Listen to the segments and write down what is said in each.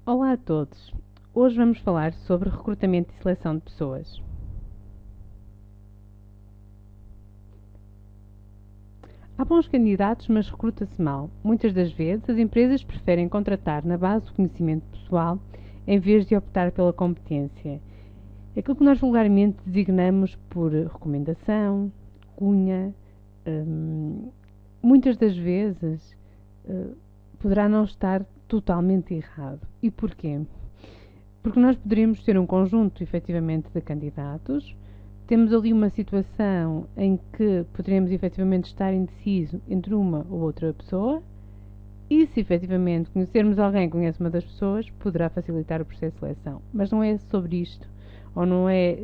Olá a todos! Hoje vamos falar sobre recrutamento e seleção de pessoas. Há bons candidatos, mas recruta-se mal. Muitas das vezes, as empresas preferem contratar na base do conhecimento pessoal em vez de optar pela competência. Aquilo que nós vulgarmente designamos por recomendação, cunha, muitas das vezes poderá não estar totalmente errado. E porquê? Porque nós poderíamos ter um conjunto, efetivamente, de candidatos, temos ali uma situação em que poderíamos, efetivamente, estar indeciso entre uma ou outra pessoa, e se, efetivamente, conhecermos alguém que conhece uma das pessoas, poderá facilitar o processo de seleção. Mas não é sobre isto, ou não é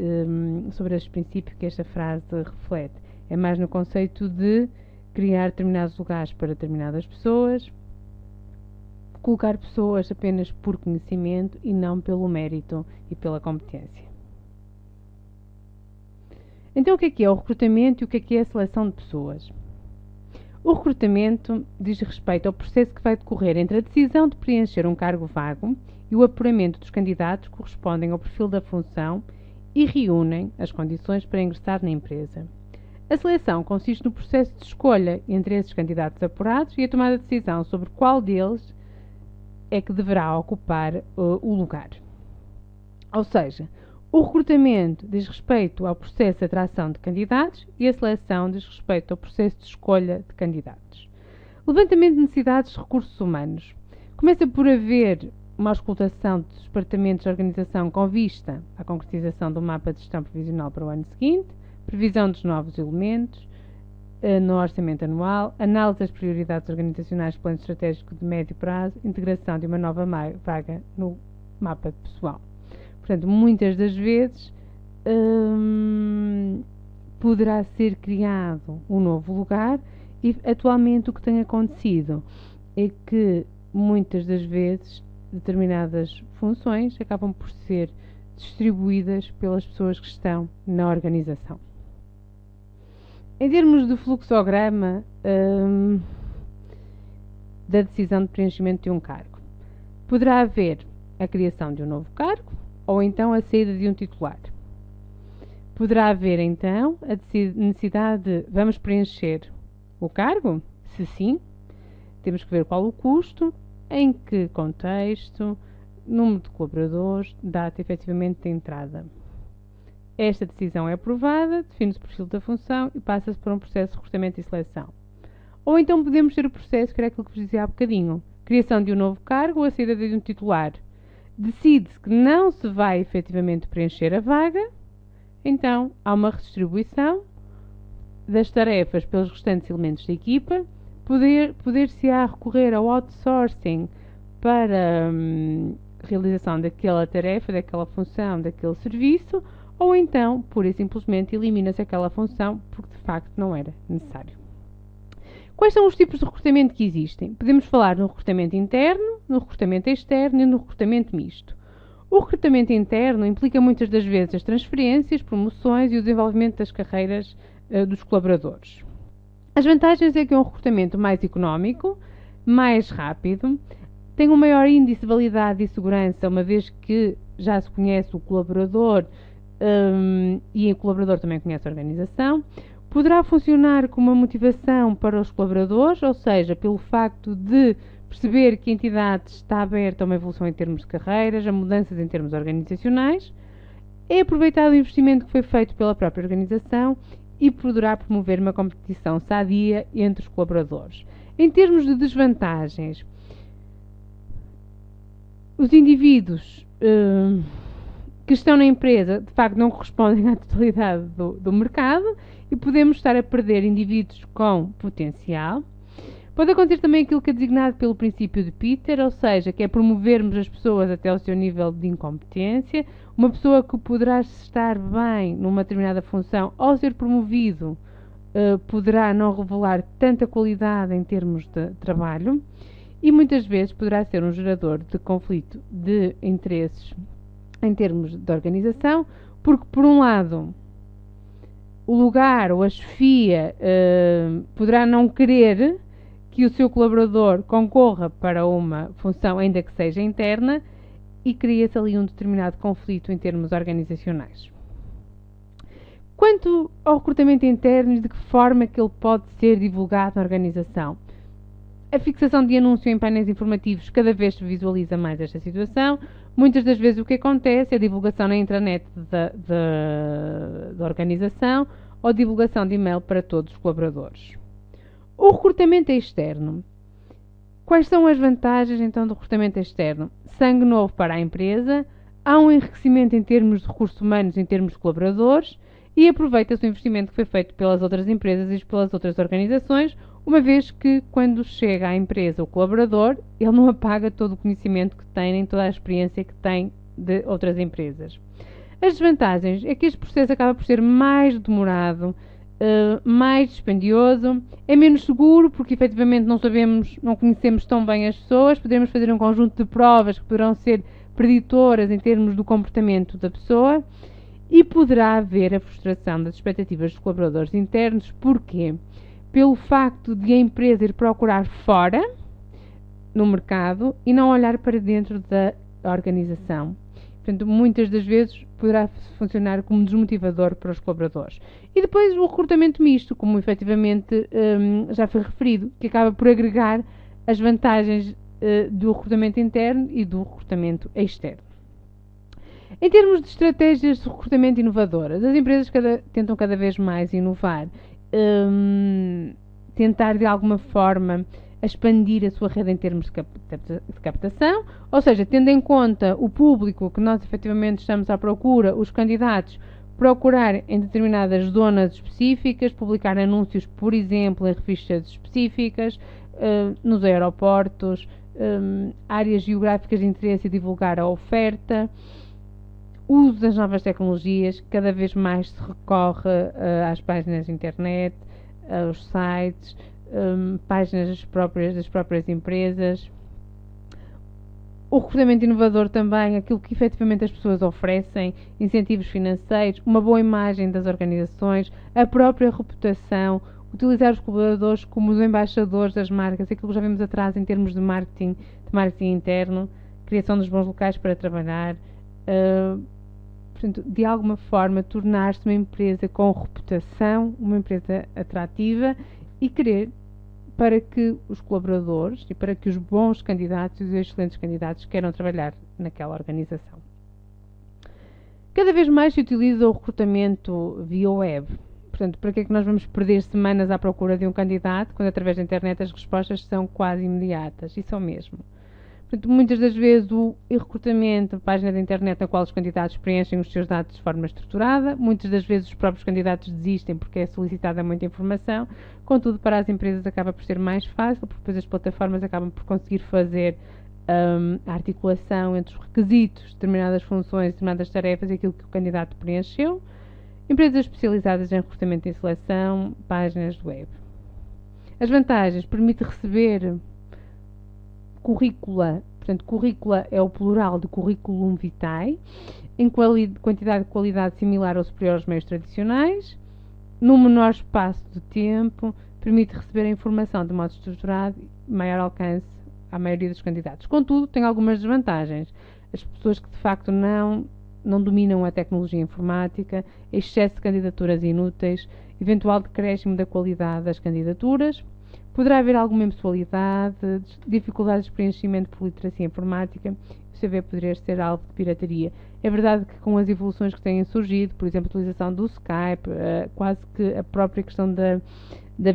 sobre este princípio que esta frase reflete. É mais no conceito de criar determinados lugares para determinadas pessoas, colocar pessoas apenas por conhecimento e não pelo mérito e pela competência. Então, o que é o recrutamento e o que é a seleção de pessoas? O recrutamento diz respeito ao processo que vai decorrer entre a decisão de preencher um cargo vago e o apuramento dos candidatos que correspondem ao perfil da função e reúnem as condições para ingressar na empresa. A seleção consiste no processo de escolha entre esses candidatos apurados e a tomada de decisão sobre qual deles é que deverá ocupar o lugar. Ou seja, o recrutamento diz respeito ao processo de atração de candidatos e a seleção diz respeito ao processo de escolha de candidatos. O levantamento de necessidades de recursos humanos começa por haver uma auscultação dos departamentos de organização com vista à concretização do mapa de gestão previsional para o ano seguinte, previsão dos novos elementos no orçamento anual, análise das prioridades organizacionais do plano estratégico de médio prazo, integração de uma nova vaga no mapa de pessoal. Portanto, muitas das vezes poderá ser criado um novo lugar e atualmente o que tem acontecido é que muitas das vezes determinadas funções acabam por ser distribuídas pelas pessoas que estão na organização. Em termos de fluxograma da decisão de preenchimento de um cargo, poderá haver a criação de um novo cargo ou então a saída de um titular. Poderá haver então a necessidade de vamos preencher o cargo? Se sim, temos que ver qual o custo, em que contexto, número de colaboradores, data efetivamente de entrada. Esta decisão é aprovada, define-se o perfil da função e passa-se por um processo de recrutamento e seleção. Ou então podemos ter o processo, que era aquilo que vos dizia há bocadinho, criação de um novo cargo ou a saída de um titular. Decide-se que não se vai efetivamente preencher a vaga, então há uma redistribuição das tarefas pelos restantes elementos da equipa, poder-se-á recorrer ao outsourcing para realização daquela tarefa, daquela função, daquele serviço, ou então, pura e simplesmente, elimina-se aquela função porque de facto não era necessário. Quais são os tipos de recrutamento que existem? Podemos falar no recrutamento interno, no recrutamento externo e no recrutamento misto. O recrutamento interno implica muitas das vezes as transferências, promoções e o desenvolvimento das carreiras dos colaboradores. As vantagens é que é um recrutamento mais económico, mais rápido, tem um maior índice de validade e segurança, uma vez que já se conhece o colaborador e o colaborador também conhece a organização. Poderá funcionar como uma motivação para os colaboradores, ou seja, pelo facto de perceber que a entidade está aberta a uma evolução em termos de carreiras, a mudanças em termos organizacionais. É aproveitado o investimento que foi feito pela própria organização e poderá promover uma competição sadia entre os colaboradores. Em termos de desvantagens, os indivíduos que estão na empresa, de facto, não correspondem à totalidade do mercado e podemos estar a perder indivíduos com potencial. Pode acontecer também aquilo que é designado pelo princípio de Peter, ou seja, que é promovermos as pessoas até ao seu nível de incompetência. Uma pessoa que poderá estar bem numa determinada função, ao ser promovido, poderá não revelar tanta qualidade em termos de trabalho e muitas vezes poderá ser um gerador de conflito de interesses em termos de organização, porque, por um lado, o lugar ou a chefia poderá não querer que o seu colaborador concorra para uma função, ainda que seja interna, e cria-se ali um determinado conflito em termos organizacionais. Quanto ao recrutamento interno e de que forma que ele pode ser divulgado na organização, a fixação de anúncio em painéis informativos cada vez se visualiza mais esta situação. Muitas das vezes o que acontece é a divulgação na intranet da organização ou divulgação de e-mail para todos os colaboradores. O recrutamento externo. Quais são as vantagens então do recrutamento externo? Sangue novo para a empresa, há um enriquecimento em termos de recursos humanos, em termos de colaboradores, e aproveita-se o investimento que foi feito pelas outras empresas e pelas outras organizações, uma vez que quando chega à empresa o colaborador, ele não apaga todo o conhecimento que tem, nem toda a experiência que tem de outras empresas. As desvantagens é que este processo acaba por ser mais demorado, mais dispendioso, é menos seguro porque efetivamente não conhecemos tão bem as pessoas, podemos fazer um conjunto de provas que poderão ser preditoras em termos do comportamento da pessoa e poderá haver a frustração das expectativas dos colaboradores internos. Porquê? Pelo facto de a empresa ir procurar fora, no mercado, e não olhar para dentro da organização. Portanto, muitas das vezes poderá funcionar como desmotivador para os colaboradores. E depois o recrutamento misto, como efetivamente já foi referido, que acaba por agregar as vantagens do recrutamento interno e do recrutamento externo. Em termos de estratégias de recrutamento inovadoras, as empresas tentam cada vez mais inovar, tentar de alguma forma expandir a sua rede em termos de captação, ou seja, tendo em conta o público que nós efetivamente estamos à procura, os candidatos, procurar em determinadas zonas específicas, publicar anúncios, por exemplo, em revistas específicas, nos aeroportos, áreas geográficas de interesse e divulgar a oferta, uso das novas tecnologias, cada vez mais se recorre às páginas de internet, aos sites, páginas das próprias empresas. O recrutamento inovador também, aquilo que efetivamente as pessoas oferecem, incentivos financeiros, uma boa imagem das organizações, a própria reputação, utilizar os colaboradores como os embaixadores das marcas, aquilo que já vimos atrás em termos de marketing interno, criação dos bons locais para trabalhar, portanto, de alguma forma tornar-se uma empresa com reputação, uma empresa atrativa e querer para que os colaboradores e para que os bons candidatos e os excelentes candidatos queiram trabalhar naquela organização. Cada vez mais se utiliza o recrutamento via web. Portanto, para que é que nós vamos perder semanas à procura de um candidato quando através da internet as respostas são quase imediatas? E são mesmo. Portanto, muitas das vezes o recrutamento, a página da internet na qual os candidatos preenchem os seus dados de forma estruturada, muitas das vezes os próprios candidatos desistem porque é solicitada muita informação, contudo para as empresas acaba por ser mais fácil, porque depois as plataformas acabam por conseguir fazer a articulação entre os requisitos, determinadas funções, determinadas tarefas e aquilo que o candidato preencheu. Empresas especializadas em recrutamento e seleção, páginas web. As vantagens: permite receber currícula, portanto, currícula é o plural de curriculum vitae, em quantidade e qualidade similar ou superior aos meios tradicionais, num menor espaço de tempo, permite receber a informação de modo estruturado e maior alcance à maioria dos candidatos. Contudo, tem algumas desvantagens. As pessoas que de facto não dominam a tecnologia informática, excesso de candidaturas inúteis, eventual decréscimo da qualidade das candidaturas. Poderá haver alguma impessoalidade, dificuldades de preenchimento por literacia informática, o CV poderia ser alvo de pirataria. É verdade que com as evoluções que têm surgido, por exemplo, a utilização do Skype, quase que a própria questão da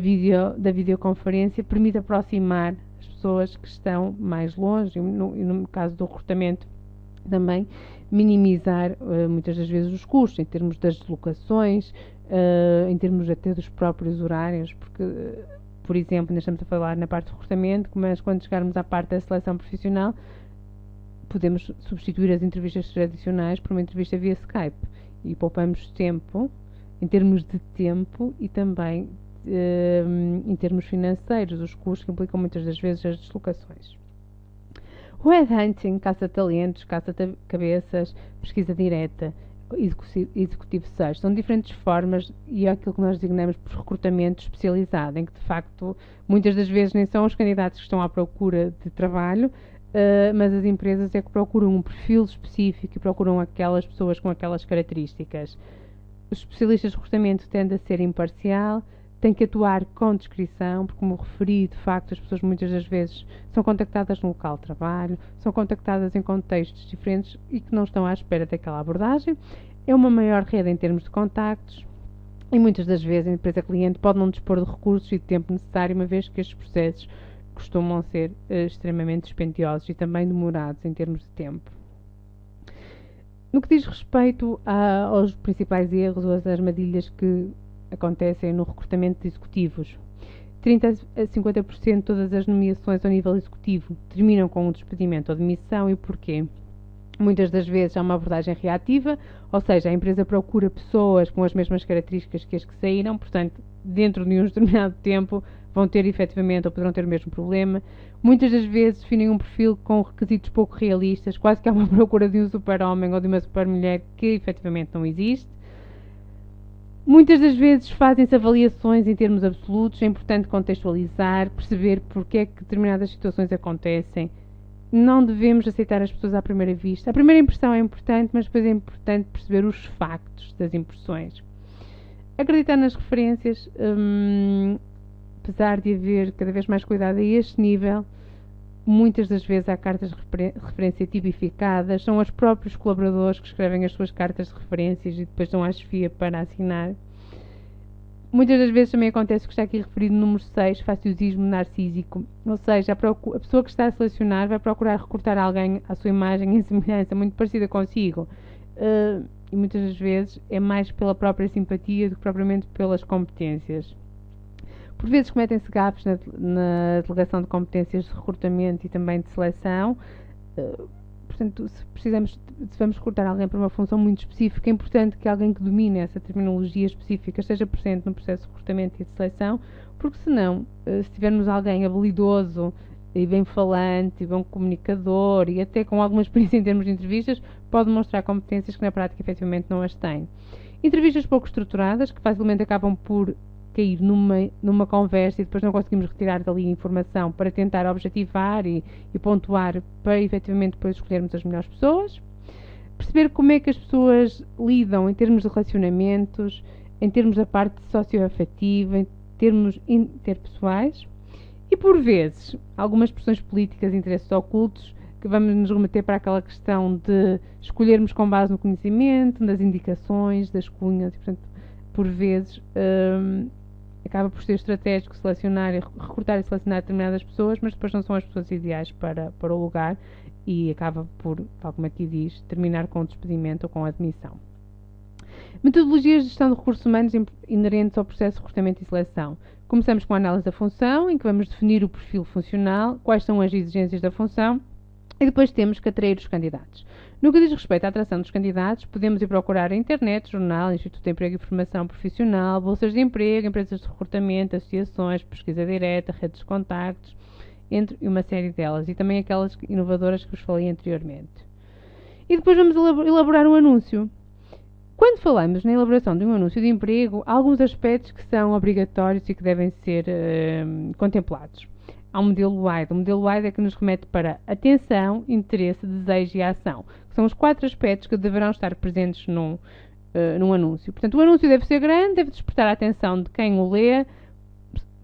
videoconferência permite aproximar as pessoas que estão mais longe e no caso do recrutamento também minimizar muitas das vezes os custos em termos das deslocações, em termos até dos próprios horários, porque por exemplo, ainda estamos a falar na parte de recrutamento, mas quando chegarmos à parte da seleção profissional, podemos substituir as entrevistas tradicionais por uma entrevista via Skype e poupamos tempo, em termos de tempo e também em termos financeiros, os custos que implicam muitas das vezes as deslocações. O headhunting, caça-talentos, caça-cabeças, pesquisa direta, executivo search, são diferentes formas e é aquilo que nós designamos por recrutamento especializado, em que de facto muitas das vezes nem são os candidatos que estão à procura de trabalho, mas as empresas é que procuram um perfil específico e procuram aquelas pessoas com aquelas características. Os especialistas de recrutamento tendem a ser imparcial, têm que atuar com discrição, porque, como referi, de facto, as pessoas muitas das vezes são contactadas no local de trabalho, são contactadas em contextos diferentes e que não estão à espera daquela abordagem. É uma maior rede em termos de contactos e muitas das vezes a empresa cliente pode não dispor de recursos e de tempo necessário, uma vez que estes processos costumam ser extremamente dispendiosos e também demorados em termos de tempo. No que diz respeito aos principais erros ou às armadilhas que acontecem no recrutamento de executivos, 30 a 50% de todas as nomeações ao nível executivo terminam com um despedimento ou demissão. E porquê? Muitas das vezes há uma abordagem reativa, ou seja, a empresa procura pessoas com as mesmas características que as que saíram, portanto, dentro de um determinado tempo vão ter efetivamente ou poderão ter o mesmo problema. Muitas das vezes definem um perfil com requisitos pouco realistas, quase que há uma procura de um super-homem ou de uma super-mulher que efetivamente não existe. Muitas das vezes fazem-se avaliações em termos absolutos, é importante contextualizar, perceber porque é que determinadas situações acontecem. Não devemos aceitar as pessoas à primeira vista. A primeira impressão é importante, mas depois é importante perceber os factos das impressões. Acreditar nas referências, apesar de haver cada vez mais cuidado a este nível, muitas das vezes há cartas de referência tipificadas, são os próprios colaboradores que escrevem as suas cartas de referências e depois dão à chefia para assinar. Muitas das vezes também acontece o que está aqui referido no número 6, faciosismo narcísico, ou seja, a pessoa que está a selecionar vai procurar recrutar alguém à sua imagem em semelhança, muito parecida consigo, e muitas das vezes é mais pela própria simpatia do que propriamente pelas competências. Por vezes cometem-se gafes na delegação de competências de recrutamento e também de seleção. Portanto, se vamos recrutar alguém para uma função muito específica, é importante que alguém que domine essa terminologia específica esteja presente no processo de recrutamento e de seleção, porque senão, se tivermos alguém habilidoso e bem falante, e bom comunicador e até com alguma experiência em termos de entrevistas, pode mostrar competências que na prática efetivamente não as tem. Entrevistas pouco estruturadas, que facilmente acabam por cair numa conversa e depois não conseguimos retirar dali informação para tentar objetivar e pontuar para efetivamente depois escolhermos as melhores pessoas. Perceber como é que as pessoas lidam em termos de relacionamentos, em termos da parte socioafetiva, em termos interpessoais. E por vezes, algumas pressões políticas e interesses ocultos que vamos nos remeter para aquela questão de escolhermos com base no conhecimento, nas indicações, das cunhas e, portanto, por vezes acaba por ser estratégico selecionar e recrutar e selecionar determinadas pessoas, mas depois não são as pessoas ideais para o lugar e acaba por, tal como aqui diz, terminar com o despedimento ou com a admissão. Metodologias de gestão de recursos humanos inerentes ao processo de recrutamento e seleção. Começamos com a análise da função, em que vamos definir o perfil funcional, quais são as exigências da função, e depois temos que atrair os candidatos. No que diz respeito à atração dos candidatos, podemos ir procurar a internet, jornal, Instituto de Emprego e Formação Profissional, bolsas de emprego, empresas de recrutamento, associações, pesquisa direta, redes de contactos, entre uma série delas, e também aquelas inovadoras que vos falei anteriormente. E depois vamos elaborar um anúncio. Quando falamos na elaboração de um anúncio de emprego, há alguns aspectos que são obrigatórios e que devem ser contemplados. Há um modelo WIDE. O modelo WIDE é que nos remete para atenção, interesse, desejo e ação, que são os 4 aspectos que deverão estar presentes num anúncio. Portanto, o anúncio deve ser grande, deve despertar a atenção de quem o lê,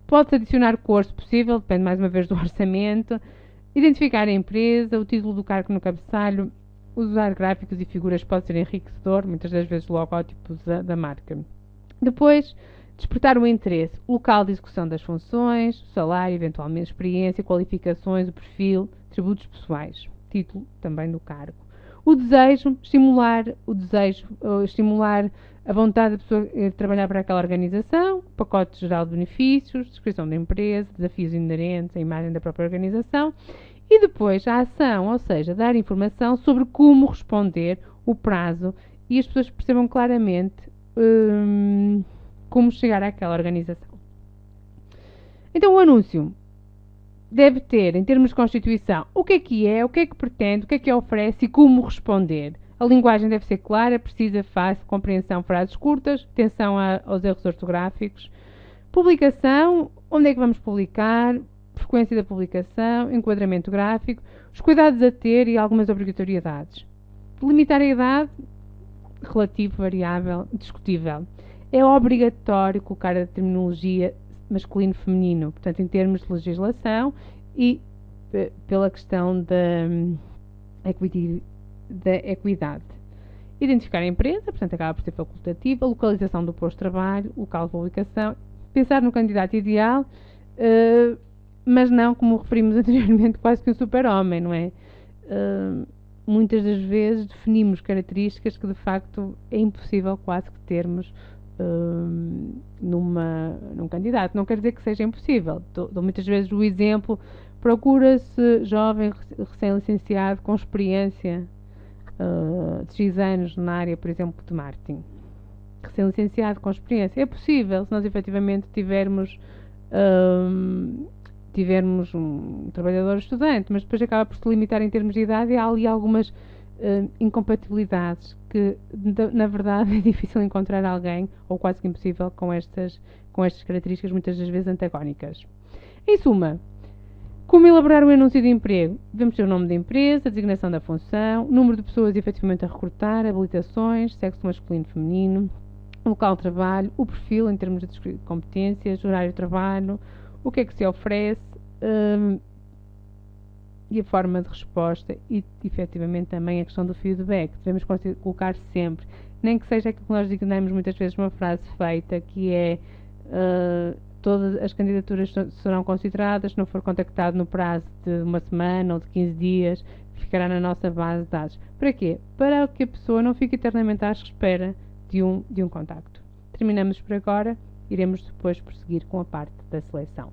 pode-se adicionar cor se possível, depende mais uma vez do orçamento, identificar a empresa, o título do cargo no cabeçalho, usar gráficos e figuras pode ser enriquecedor, muitas das vezes logótipos da marca. Depois, despertar o interesse, o local de execução das funções, o salário, eventualmente experiência, qualificações, o perfil, atributos pessoais, título também do cargo. O desejo, estimular a vontade da pessoa de trabalhar para aquela organização, pacote geral de benefícios, descrição da empresa, desafios inerentes, a imagem da própria organização. E depois a ação, ou seja, dar informação sobre como responder, o prazo, e as pessoas percebam claramente como chegar àquela organização. Então o anúncio deve ter, em termos de constituição, o que é, o que pretende, o que oferece e como responder. A linguagem deve ser clara, precisa, fácil, compreensão, frases curtas, atenção aos erros ortográficos. Publicação, onde é que vamos publicar, frequência da publicação, enquadramento gráfico. Os cuidados a ter e algumas obrigatoriedades. Limitar a idade, relativo, variável, discutível. É obrigatório colocar a terminologia masculino-feminino, portanto, em termos de legislação e pela questão da equidade. Identificar a empresa, portanto, acaba por ser facultativa, localização do posto de trabalho, local de publicação, pensar no candidato ideal, mas não, como referimos anteriormente, quase que um super-homem, não é? Muitas das vezes definimos características que de facto é impossível quase que termos num candidato. Não quer dizer que seja impossível. Dou muitas vezes o exemplo, procura-se jovem recém-licenciado com experiência de X anos na área, por exemplo, de marketing. Recém-licenciado com experiência. É possível, se nós efetivamente tivermos um trabalhador estudante, mas depois acaba por se limitar em termos de idade e há ali algumas incompatibilidades que, na verdade, é difícil encontrar alguém, ou quase que impossível, com estas características, muitas das vezes antagónicas. Em suma, como elaborar um anúncio de emprego? Devemos ter o nome da empresa, a designação da função, número de pessoas efetivamente a recrutar, habilitações, sexo masculino e feminino, local de trabalho, o perfil em termos de competências, horário de trabalho, o que é que se oferece e a forma de resposta e, efetivamente, também a questão do feedback. Devemos colocar sempre, nem que seja aquilo que nós designamos muitas vezes uma frase feita, que é todas as candidaturas serão consideradas, se não for contactado no prazo de uma semana ou de 15 dias, ficará na nossa base de dados. Para quê? Para que a pessoa não fique eternamente à espera de um contacto. Terminamos por agora, iremos depois prosseguir com a parte da seleção.